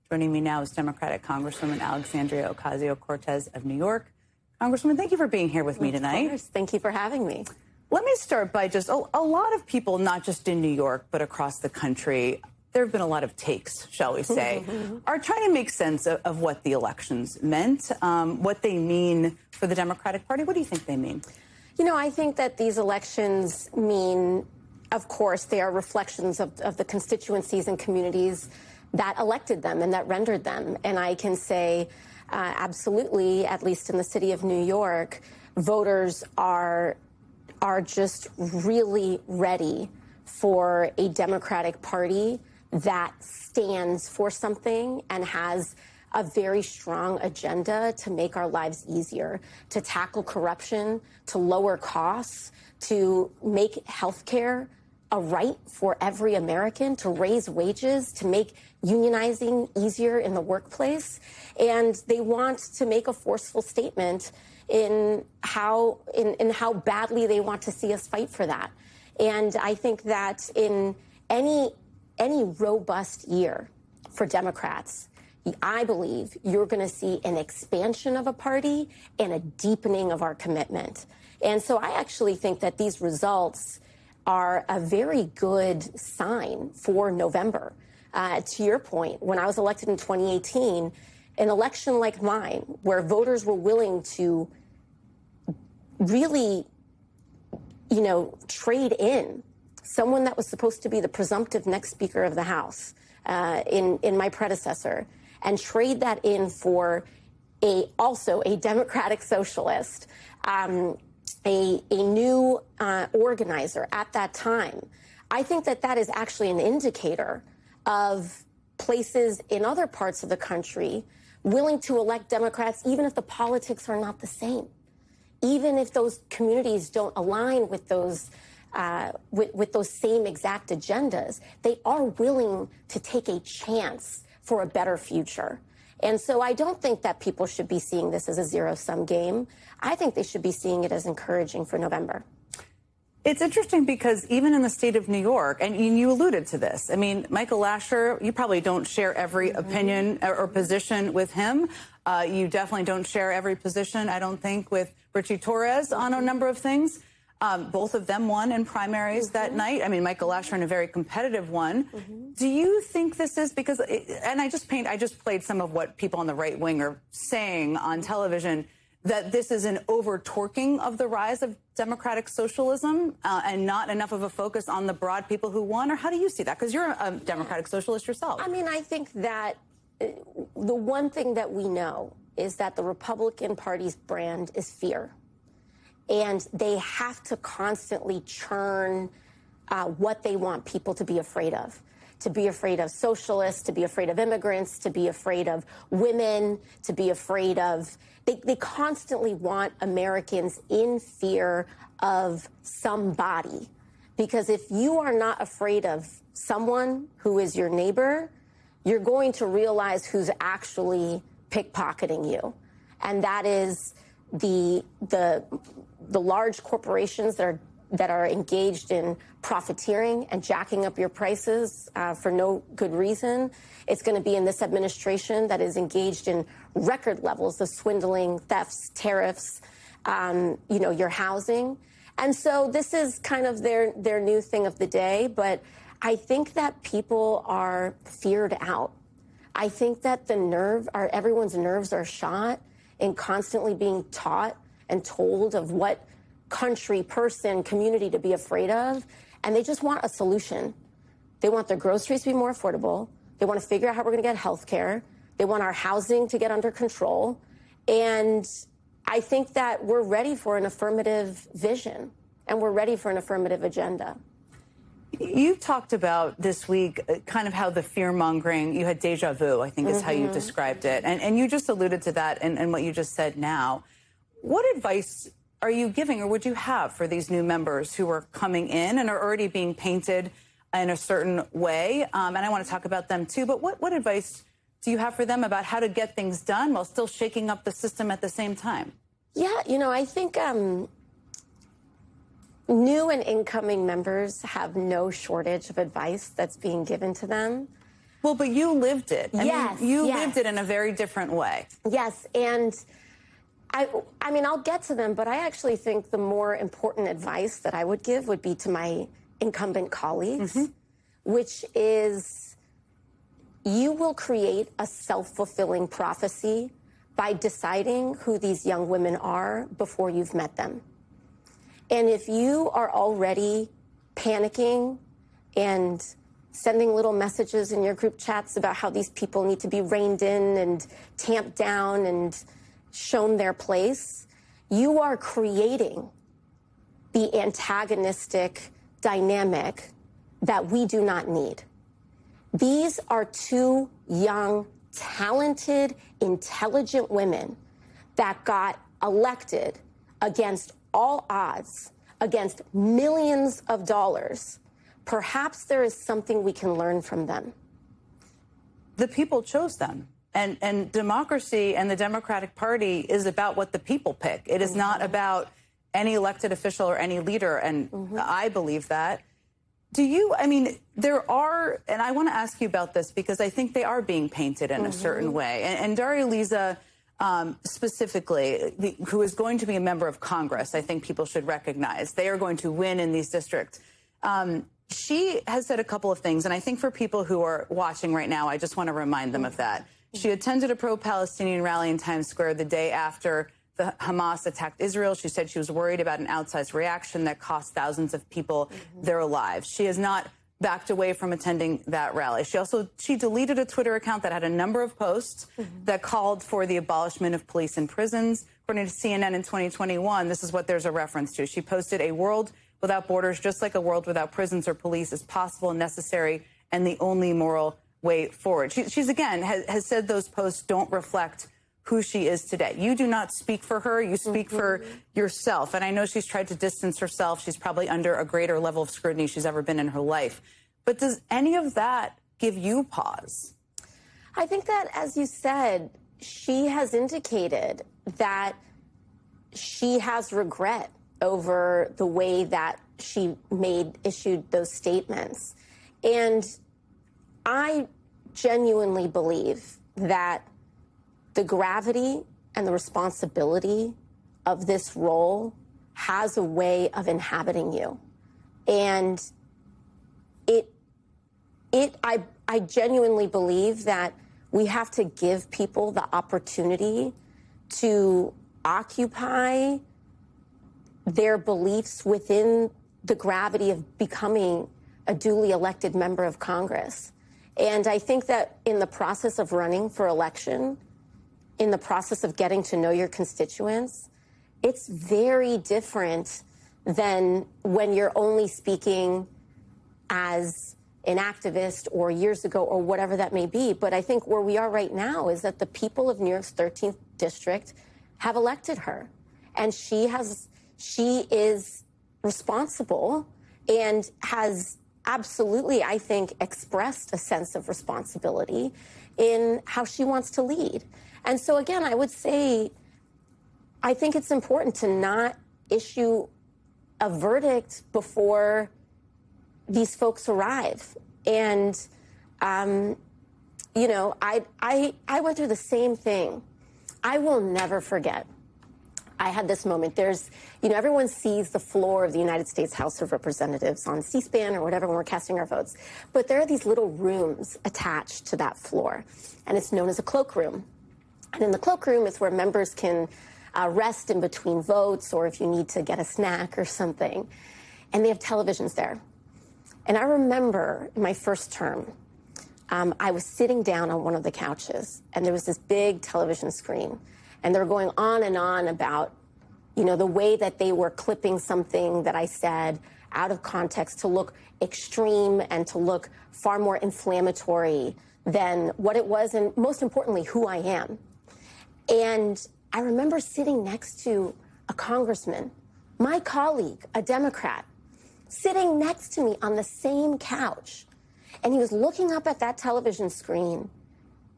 Joining me now is Democratic Congresswoman Alexandria Ocasio-Cortez of New York. Congresswoman, thank you for being here with me tonight. Of course. Thank you for having me. Let me start by just a lot of people, not just in New York, but across the country, there have been a lot of takes, shall we say, are trying to make sense of what the elections meant, what they mean for the Democratic Party. What do you think they mean? You know, I think that these elections mean, of course, they are reflections of the constituencies and communities that elected them and that rendered them. And I can say absolutely, at least in the city of New York, voters are just really ready for a Democratic Party that stands for something and has a very strong agenda to make our lives easier, to tackle corruption, to lower costs, to make healthcare a right for every American, to raise wages, to make unionizing easier in the workplace. And they want to make a forceful statement in how badly they want to see us fight for that. And I think that in any robust year for Democrats, I believe you're going to see an expansion of a party and a deepening of our commitment. And so I actually think that these results are a very good sign for November. To your point, when I was elected in 2018, an election like mine, where voters were willing to really, trade in someone that was supposed to be the presumptive next Speaker of the House in my predecessor, and trade that in for also a Democratic socialist, a new organizer at that time. I think that is actually an indicator of places in other parts of the country willing to elect Democrats, even if the politics are not the same, even if those communities don't align with those with those same exact agendas. They are willing to take a chance for a better future. And so I don't think that people should be seeing this as a zero-sum game. I think they should be seeing it as encouraging for November. It's interesting because even in the state of New York, and you alluded to this, I mean, Michael Lasher, you probably don't share every opinion or position with him. You definitely don't share every position, I don't think, with Richie Torres on a number of things. Both of them won in primaries that night. I mean, Michael Lasher in a very competitive one. Do you think this is because, and I just played some of what people on the right wing are saying on television, that this is an over-torquing of the rise of democratic socialism and not enough of a focus on the broad people who won? Or how do you see that? Because you're a democratic socialist yourself. I mean, I think that the one thing that we know is that the Republican Party's brand is fear. And they have to constantly churn what they want people to be afraid of socialists, to be afraid of immigrants, to be afraid of women, to be afraid of... They constantly want Americans in fear of somebody. Because if you are not afraid of someone who is your neighbor, you're going to realize who's actually pickpocketing you. And that is the large corporations that are engaged in profiteering and jacking up your prices for no good reason. It's going to be in this administration that is engaged in record levels of swindling, thefts, tariffs, your housing. And so this is kind of their new thing of the day. But I think that people are feared out. I think that everyone's nerves are shot in constantly being taught and told of what country, person, community to be afraid of. And they just want a solution. They want their groceries to be more affordable. They want to figure out how we're going to get health care. They want our housing to get under control. And I think that we're ready for an affirmative vision, and we're ready for an affirmative agenda. You talked about this week kind of how the fear-mongering, you had deja vu, I think is how you described it. And you just alluded to that and what you just said now. What advice are you giving or would you have for these new members who are coming in and are already being painted in a certain way? And I want to talk about them too, but what advice do you have for them about how to get things done while still shaking up the system at the same time? Yeah, I think new and incoming members have no shortage of advice that's being given to them. Well, but you lived it. Yes, you yes. lived it in a very different way. Yes, and I mean, I'll get to them, but I actually think the more important advice that I would give would be to my incumbent colleagues, which is you will create a self-fulfilling prophecy by deciding who these young women are before you've met them. And if you are already panicking and sending little messages in your group chats about how these people need to be reined in and tamped down and shown their place, you are creating the antagonistic dynamic that we do not need. These are two young, talented, intelligent women that got elected against all odds, against millions of dollars. Perhaps there is something we can learn from them. The people chose them. And democracy and the Democratic Party is about what the people pick. It is not about any elected official or any leader, and I believe that. Do you, I mean, there are, and I want to ask you about this because I think they are being painted in a certain way. And Daria Liza, specifically, who is going to be a member of Congress, I think people should recognize. They are going to win in these districts. She has said a couple of things, and I think for people who are watching right now, I just want to remind them of that. She attended a pro-Palestinian rally in Times Square the day after the Hamas attacked Israel. She said she was worried about an outsized reaction that cost thousands of people their lives. She has not backed away from attending that rally. She deleted a Twitter account that had a number of posts that called for the abolishment of police and prisons. According to CNN in 2021, this is what there's a reference to. She posted, "A world without borders, just like a world without prisons or police, is possible and necessary and the only moral way forward." She's again has said those posts don't reflect who she is today. You do not speak for her. You speak for yourself. And I know she's tried to distance herself. She's probably under a greater level of scrutiny she's ever been in her life. But does any of that give you pause? I think that, as you said, she has indicated that she has regret over the way that she issued those statements. And I genuinely believe that the gravity and the responsibility of this role has a way of inhabiting you. And I genuinely believe that we have to give people the opportunity to occupy their beliefs within the gravity of becoming a duly elected member of Congress. And I think that in the process of running for election, in the process of getting to know your constituents, it's very different than when you're only speaking as an activist or years ago or whatever that may be. But I think where we are right now is that the people of New York's 13th district have elected her. And she is responsible and has absolutely, I think, expressed a sense of responsibility in how she wants to lead. And so, again, I would say, I think it's important to not issue a verdict before these folks arrive. And, you know, I went through the same thing. I will never forget. I had this moment. There's, you know, everyone sees the floor of the United States House of Representatives on C-SPAN or whatever when we're casting our votes. But there are these little rooms attached to that floor, and it's known as a cloakroom. And in the cloakroom is where members can rest in between votes or if you need to get a snack or something. And they have televisions there. And I remember in my first term, I was sitting down on one of the couches, and there was this big television screen. And they were going on and on about, you know, the way that they were clipping something that I said out of context to look extreme and to look far more inflammatory than what it was, and most importantly, who I am. And I remember sitting next to a congressman, my colleague, a Democrat, sitting next to me on the same couch. And he was looking up at that television screen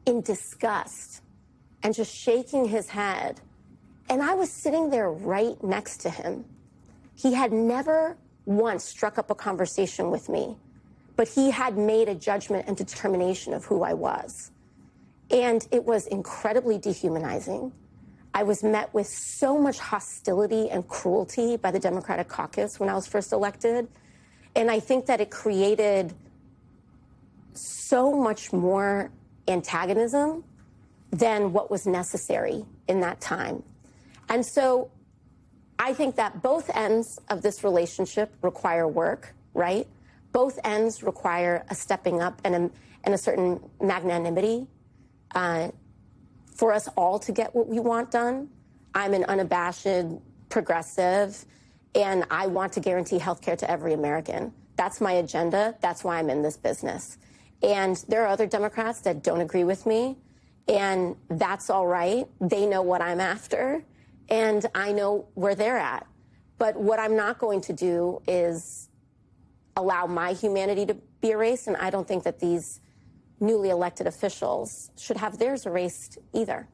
in disgust and just shaking his head. And I was sitting there right next to him. He had never once struck up a conversation with me, but he had made a judgment and determination of who I was. And it was incredibly dehumanizing. I was met with so much hostility and cruelty by the Democratic caucus when I was first elected. And I think that it created so much more antagonism than what was necessary in that time. And so I think that both ends of this relationship require work, right? Both ends require a stepping up and a certain magnanimity for us all to get what we want done. I'm an unabashed progressive, and I want to guarantee health care to every American. That's my agenda. That's why I'm in this business. And there are other Democrats that don't agree with me, and that's all right. They know what I'm after, and I know where they're at. But what I'm not going to do is allow my humanity to be erased, and I don't think that these newly elected officials should have theirs erased either.